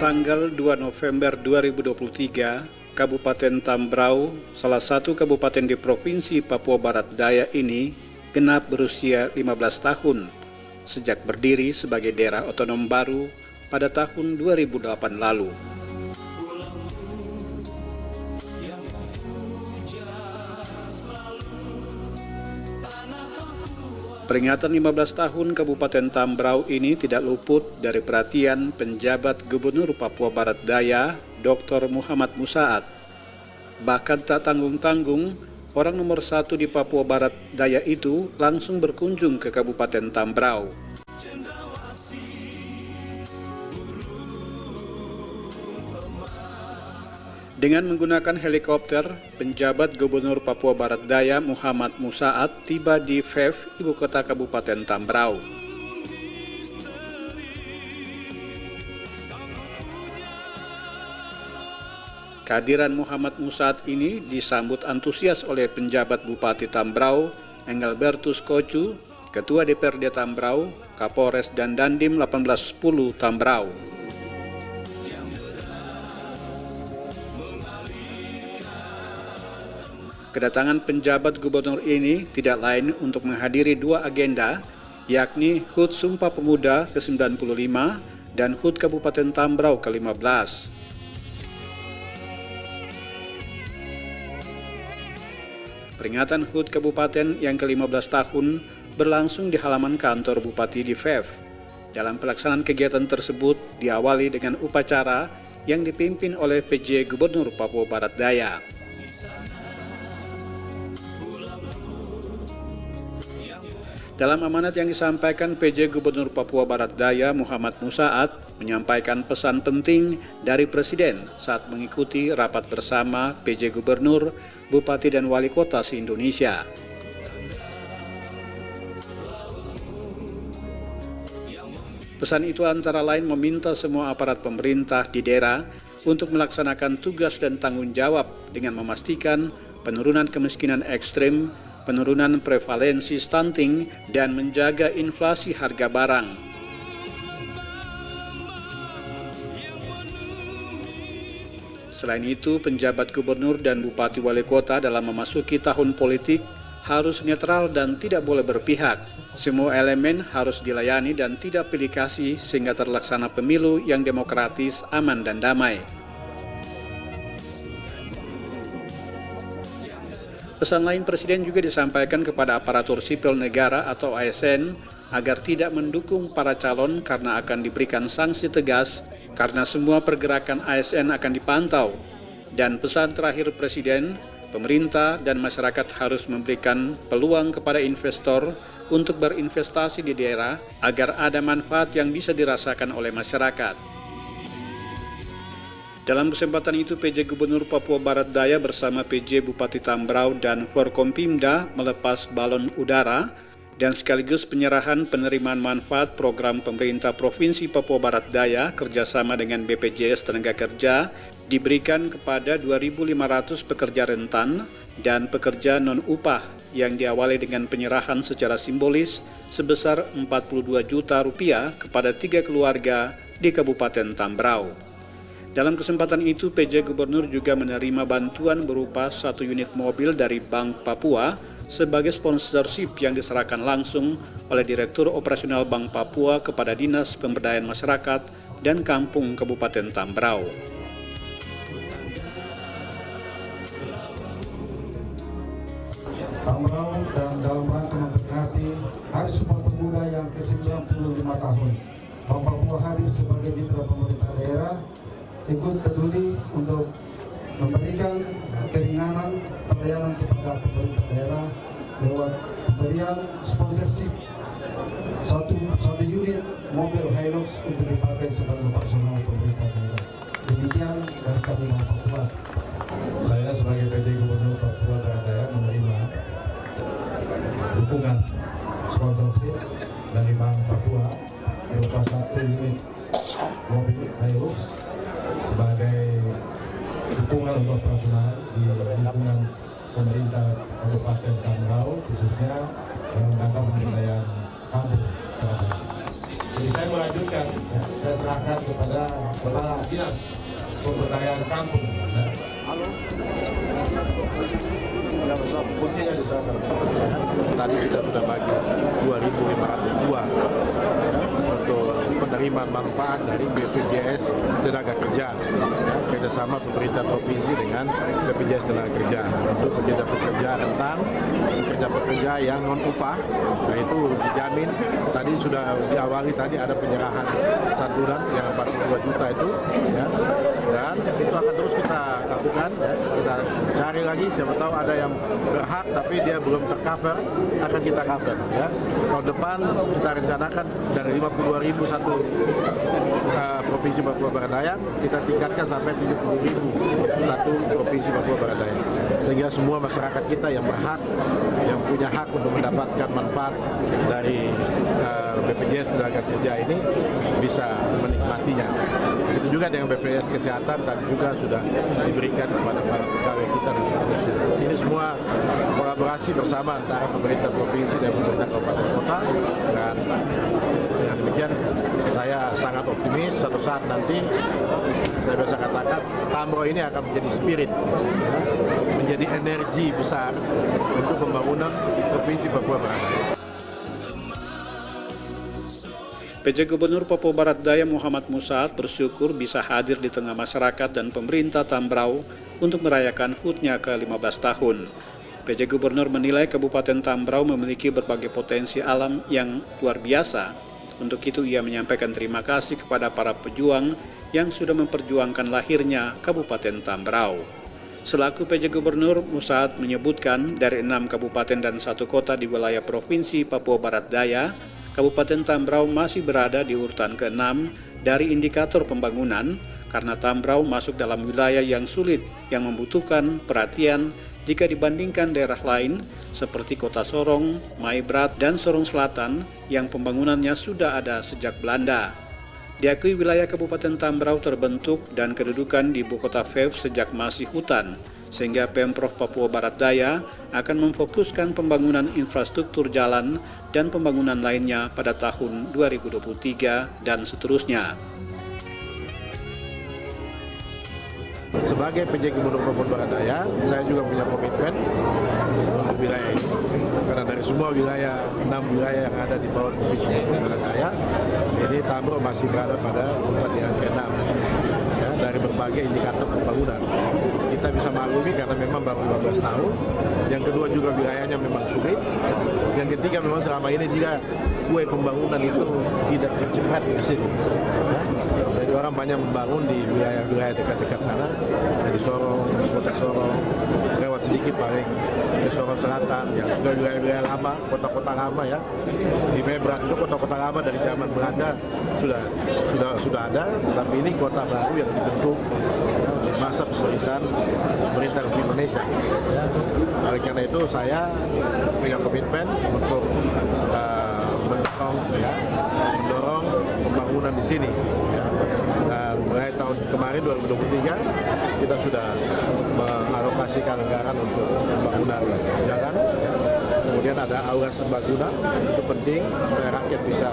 Tanggal 2 November 2023, Kabupaten Tambrau, salah satu kabupaten di Provinsi Papua Barat Daya ini, genap berusia 15 tahun sejak berdiri sebagai daerah otonom baru pada tahun 2008 lalu. Peringatan 15 tahun Kabupaten Tambrau ini tidak luput dari perhatian penjabat Gubernur Papua Barat Daya, Dr. Muhammad Musaat. Bahkan tak tanggung-tanggung, orang nomor 1 di Papua Barat Daya itu langsung berkunjung ke Kabupaten Tambrau. Dengan menggunakan helikopter, penjabat Gubernur Papua Barat Daya Muhammad Musaat tiba di VEF, ibu kota Kabupaten Tambrau. Kehadiran Muhammad Musaat ini disambut antusias oleh penjabat Bupati Tambrau, Engelbertus Kocu, Ketua DPRD Tambrau, Kapolres dan Dandim 1810 Tambrau. Kedatangan penjabat gubernur ini tidak lain untuk menghadiri dua agenda, yakni HUT Sumpah Pemuda ke-95 dan HUT Kabupaten Tambrau ke-15. Peringatan HUT Kabupaten yang ke-15 tahun berlangsung di halaman kantor Bupati di VEF. Dalam pelaksanaan kegiatan tersebut diawali dengan upacara yang dipimpin oleh PJ Gubernur Papua Barat Daya. Dalam amanat yang disampaikan, PJ Gubernur Papua Barat Daya Muhammad Musaat menyampaikan pesan penting dari Presiden saat mengikuti rapat bersama PJ Gubernur, Bupati dan Wali Kota se-Indonesia. Pesan itu antara lain meminta semua aparat pemerintah di daerah untuk melaksanakan tugas dan tanggung jawab dengan memastikan penurunan kemiskinan ekstrim, penurunan prevalensi stunting, dan menjaga inflasi harga barang. Selain itu, penjabat gubernur dan bupati wali kota dalam memasuki tahun politik harus netral dan tidak boleh berpihak. Semua elemen harus dilayani dan tidak pilih kasih sehingga terlaksana pemilu yang demokratis, aman, dan damai. Pesan lain Presiden juga disampaikan kepada aparatur sipil negara atau ASN agar tidak mendukung para calon karena akan diberikan sanksi tegas karena semua pergerakan ASN akan dipantau. Dan pesan terakhir Presiden, pemerintah dan masyarakat harus memberikan peluang kepada investor untuk berinvestasi di daerah agar ada manfaat yang bisa dirasakan oleh masyarakat. Dalam kesempatan itu, PJ Gubernur Papua Barat Daya bersama PJ Bupati Tambrau dan Forkompimda melepas balon udara dan sekaligus penyerahan penerimaan manfaat program pemerintah Provinsi Papua Barat Daya kerjasama dengan BPJS Tenaga Kerja diberikan kepada 2.500 pekerja rentan dan pekerja non-upah yang diawali dengan penyerahan secara simbolis sebesar Rp42 juta kepada 3 keluarga di Kabupaten Tambrau. Dalam kesempatan itu, PJ Gubernur juga menerima bantuan berupa 1 unit mobil dari Bank Papua sebagai sponsorship yang diserahkan langsung oleh Direktur Operasional Bank Papua kepada Dinas Pemberdayaan Masyarakat dan Kampung Kabupaten Tambrau. Tambrau dan dalam rangka memperingati Hari Sumpah Pemuda yang ke-95 tahun, Bank Papua hadir sebagai mitra pemerintah daerah ikut peduli untuk memberikan keringanan pelayanan kepada pemerintah daerah lewat pemberian sponsorship satu unit mobil Hilux untuk dipakai sebagai personal pemerintah daerah. Demikian dari kami Bank Papua. Saya sebagai PJ Gubernur Papua Barat Daya menerima dukungan sponsorship dari Bank Papua berupa 1 unit mobil Hilux sebagai dukungan untuk operasional di lingkungan pemerintah Kabupaten Tambrau, khususnya dalam rangka pemberdayaan kampung. Jadi saya melanjutkan, saya serahkan kepada Kepala Dinas Pemberdayaan Kampung. Kuncinya diserahkan. Tadi kita sudah bagi 2.502 untuk penerimaan manfaat dari BPJS Tenaga Kerja, kerjasama pemerintah provinsi dengan BPJS Tenaga Kerja untuk pekerja-pekerja rentan, pekerja-pekerja yang non upah. Nah, itu dijamin. Tadi sudah diawali, tadi ada penyerahan santunan yang 42 juta itu, ya. Dan itu akan terus kita lakukan, ya. Kita cari lagi, siapa tahu ada yang berhak tapi dia belum tercover, akan kita cover, ya. Tahun depan kita rencanakan dari 52.000 satu provinsi Papua Barat Daya, kita tingkatkan sampai 70.000 satu provinsi Papua Barat Daya, sehingga semua masyarakat kita yang berhak, yang punya hak untuk mendapatkan manfaat dari BPJS Tenaga Kerja ini bisa menikmatinya. Begitu juga dengan BPJS Kesehatan tadi juga sudah diberikan kepada para pegawai kita dan seterusnya. Ini semua kolaborasi bersama antara pemerintah provinsi dan pemerintah kabupaten kota, dan dengan demikian saya sangat optimis suatu saat nanti saya bisa katakan Tambro ini akan menjadi spirit, ya, menjadi energi besar untuk pembangunan provinsi Papua Barat Daya. PJ Gubernur Papua Barat Daya Muhammad Musaat bersyukur bisa hadir di tengah masyarakat dan pemerintah Tambrau untuk merayakan HUT-nya ke-15 tahun. PJ Gubernur menilai Kabupaten Tambrau memiliki berbagai potensi alam yang luar biasa. Untuk itu ia menyampaikan terima kasih kepada para pejuang yang sudah memperjuangkan lahirnya Kabupaten Tambrau. Selaku PJ Gubernur, Musaat menyebutkan dari 6 kabupaten dan 1 kota di wilayah Provinsi Papua Barat Daya, Kabupaten Tambrau masih berada di urutan ke-6 dari indikator pembangunan karena Tambrau masuk dalam wilayah yang sulit yang membutuhkan perhatian jika dibandingkan daerah lain seperti Kota Sorong, Maibrat, dan Sorong Selatan yang pembangunannya sudah ada sejak Belanda. Diakui wilayah Kabupaten Tambrau terbentuk dan kedudukan di ibu kota VEF sejak masih hutan, sehingga Pemprov Papua Barat Daya akan memfokuskan pembangunan infrastruktur jalan dan pembangunan lainnya pada tahun 2023 dan seterusnya. Sebagai PJ Gubernur Papua Barat Daya, saya juga punya komitmen untuk wilayah ini. Karena dari semua wilayah, 6 wilayah yang ada di bawah Provinsi Papua Barat Daya, ini Tambrau masih berada pada urutan yang ke-6. Ya, dari berbagai indikator pembangunan. Kita bisa maklumi karena memang baru 15 tahun. Yang kedua juga wilayahnya memang sulit. Yang ketiga memang selama ini juga kue pembangunan itu tidak cepat di sini. Ya. Jadi orang banyak membangun di wilayah-wilayah dekat-dekat sana, dari Sorong, Kota Sorong, lewat sedikit paling ke Sorong Selatan, yang sudah wilayah-wilayah lama, kota-kota lama ya. Di Maibrat itu kota-kota lama dari zaman Belanda sudah ada, tapi ini kota baru yang dibentuk di masa pemerintahan Republik Indonesia. Ya. Oleh karena itu saya punya komitmen untuk mendorong pembangunan di sini. Ya. Dan mulai tahun kemarin 2023 kita sudah mengalokasikan anggaran untuk pembangunan jalan. Ya. Kemudian ada aura serbaguna, itu penting supaya rakyat bisa,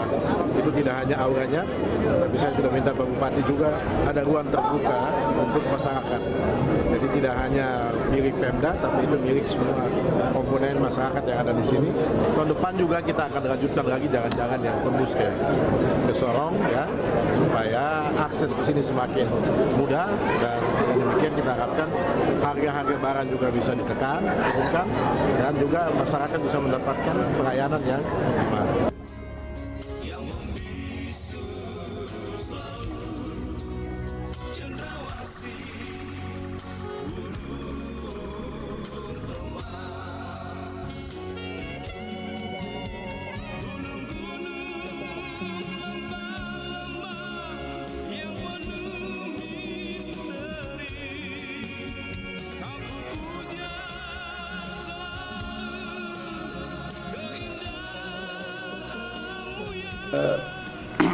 itu tidak hanya auranya, tapi saya sudah minta Pak Bupati juga ada ruang terbuka untuk masyarakat. Jadi tidak hanya milik Pemda, tapi itu milik semua komponen masyarakat yang ada di sini. Tahun depan juga kita akan lanjutkan lagi jalan-jalan yang tembus ke Sorong, ya, supaya akses ke sini semakin mudah, dan dengan demikian kita harapkan harga-harga barang juga bisa ditekan, turunkan, dan juga masyarakat bisa mendapatkan pelayanan yang aman.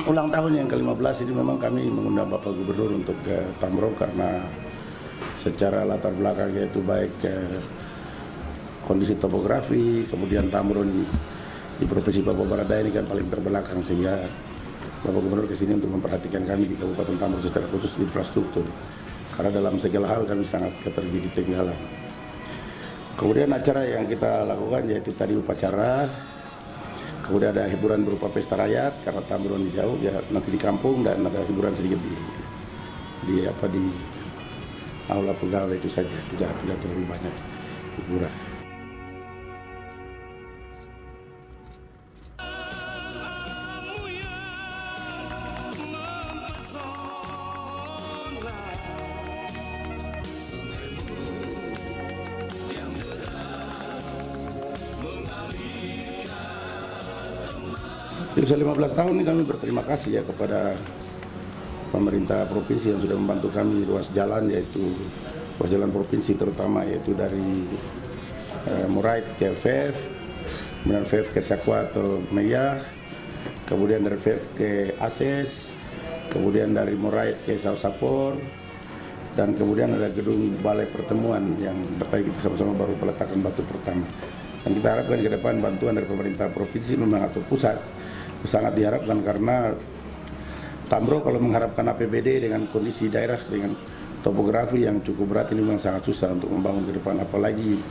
Ulang tahun yang ke-15 ini memang kami mengundang Bapak Gubernur untuk ke Tambrau karena secara latar belakang yaitu baik kondisi topografi, kemudian Tambrau di Provinsi Papua Barat Daya ini kan paling terbelakang, sehingga Bapak Gubernur ke sini untuk memperhatikan kami di Kabupaten Tambrau secara khusus infrastruktur. Karena dalam segala hal kami sangat ketinggalan. Kemudian acara yang kita lakukan yaitu tadi upacara, kemudian ada hiburan berupa pesta rakyat karena Tambrau jauh ya, nanti di kampung, dan ada hiburan sedikit di aula pegawai, itu saja, tidak terlalu banyak hiburan. Di usia 15 tahun ini kami berterima kasih ya kepada pemerintah provinsi yang sudah membantu kami ruas jalan, yaitu ruas jalan provinsi terutama, yaitu dari Morait ke FEF, kemudian FEF ke Sakwa atau Meyah, kemudian dari FEF ke Ases, kemudian dari Morait ke Sausapor, dan kemudian ada gedung balai pertemuan yang tadi kita sama-sama baru peletakan batu pertama. Dan kita harapkan ke depan bantuan dari pemerintah provinsi memang atau pusat sangat diharapkan, karena Tambrau kalau mengharapkan APBD dengan kondisi daerah dengan topografi yang cukup berat ini memang sangat susah untuk membangun ke depan, apalagi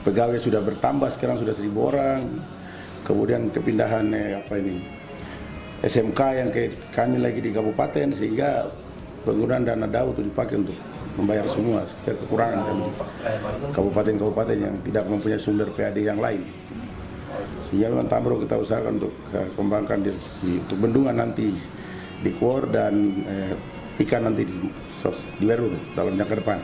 pegawai sudah bertambah, sekarang sudah 1.000 orang, kemudian kepindahan SMK yang ke kami lagi di kabupaten, sehingga penggunaan dana DAU itu dipakai untuk membayar semua kekurangan kami kabupaten-kabupaten yang tidak mempunyai sumber PAD yang lain. Sehingga memang Tambrau kita usahakan untuk kembangkan untuk bendungan nanti di Kuor dan ikan nanti di Werur dalam jangka depan.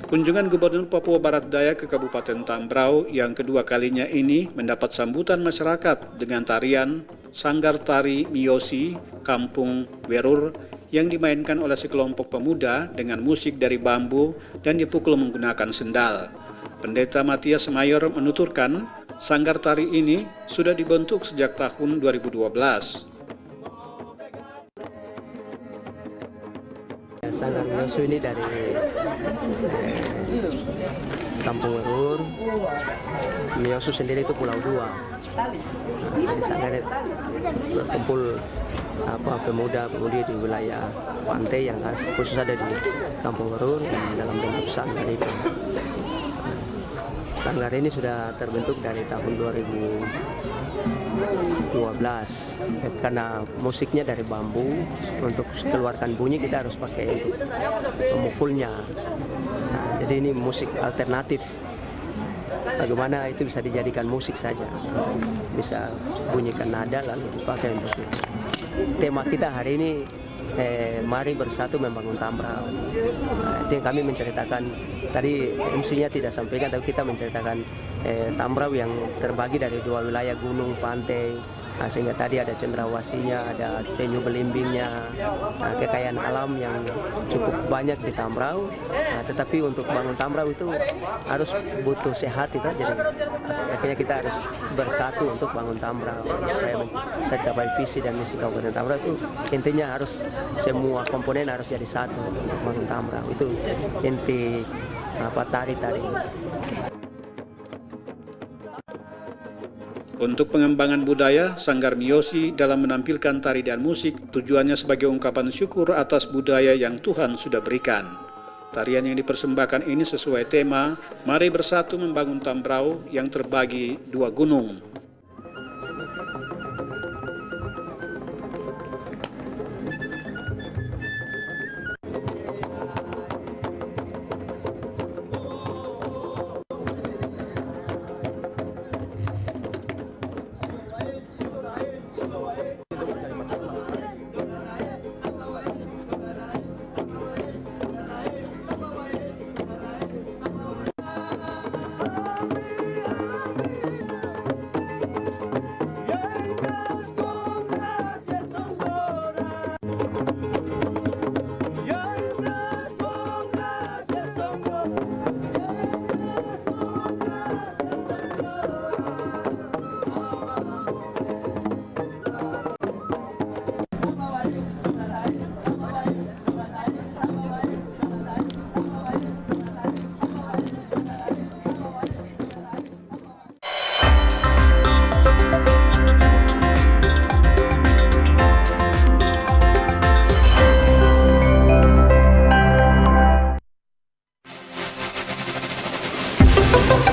Kunjungan Gubernur Papua Barat Daya ke Kabupaten Tambrau yang kedua kalinya ini mendapat sambutan masyarakat dengan tarian Sanggar Tari Miyosi Kampung Werur yang dimainkan oleh sekelompok pemuda dengan musik dari bambu dan dipukul menggunakan sendal. Pendeta Matias Mayor menuturkan, sanggar tari ini sudah dibentuk sejak tahun 2012. Sanggar Miyosi ini dari Kampung Werur. Miyosi sendiri itu Pulau Dua. Di sana berkumpul pemuda-pemudi di wilayah pantai yang khusus ada di Kampung Werur dan dalam bentuk sanggar itu. Sanggar ini sudah terbentuk dari tahun 2012 karena musiknya dari bambu. Untuk keluarkan bunyi kita harus pakai untuk memukulnya. Nah, jadi ini musik alternatif. Bagaimana itu bisa dijadikan musik saja, bisa bunyikan nada lalu dipakai untuk itu. Tema kita hari ini mari bersatu membangun Tambrau. Itu yang kami menceritakan tadi, MC-nya tidak sampaikan, tapi kita menceritakan Tambrau yang terbagi dari dua wilayah gunung pantai. Sehingga tadi ada cendrawasinya, ada penyu belimbingnya, kekayaan alam yang cukup banyak di Tambrau. Tetapi untuk bangun Tambrau itu harus butuh sehat itu, jadi akhirnya kita harus bersatu untuk bangun Tambrau supaya mencapai visi dan misi Kabupaten Tambrau. Itu intinya harus semua komponen harus jadi satu untuk bangun Tambrau. Itu inti tari tadi. Untuk pengembangan budaya, Sanggar Miyosi dalam menampilkan tari dan musik tujuannya sebagai ungkapan syukur atas budaya yang Tuhan sudah berikan. Tarian yang dipersembahkan ini sesuai tema, Mari Bersatu Membangun Tambrau yang terbagi dua gunung. Thank you.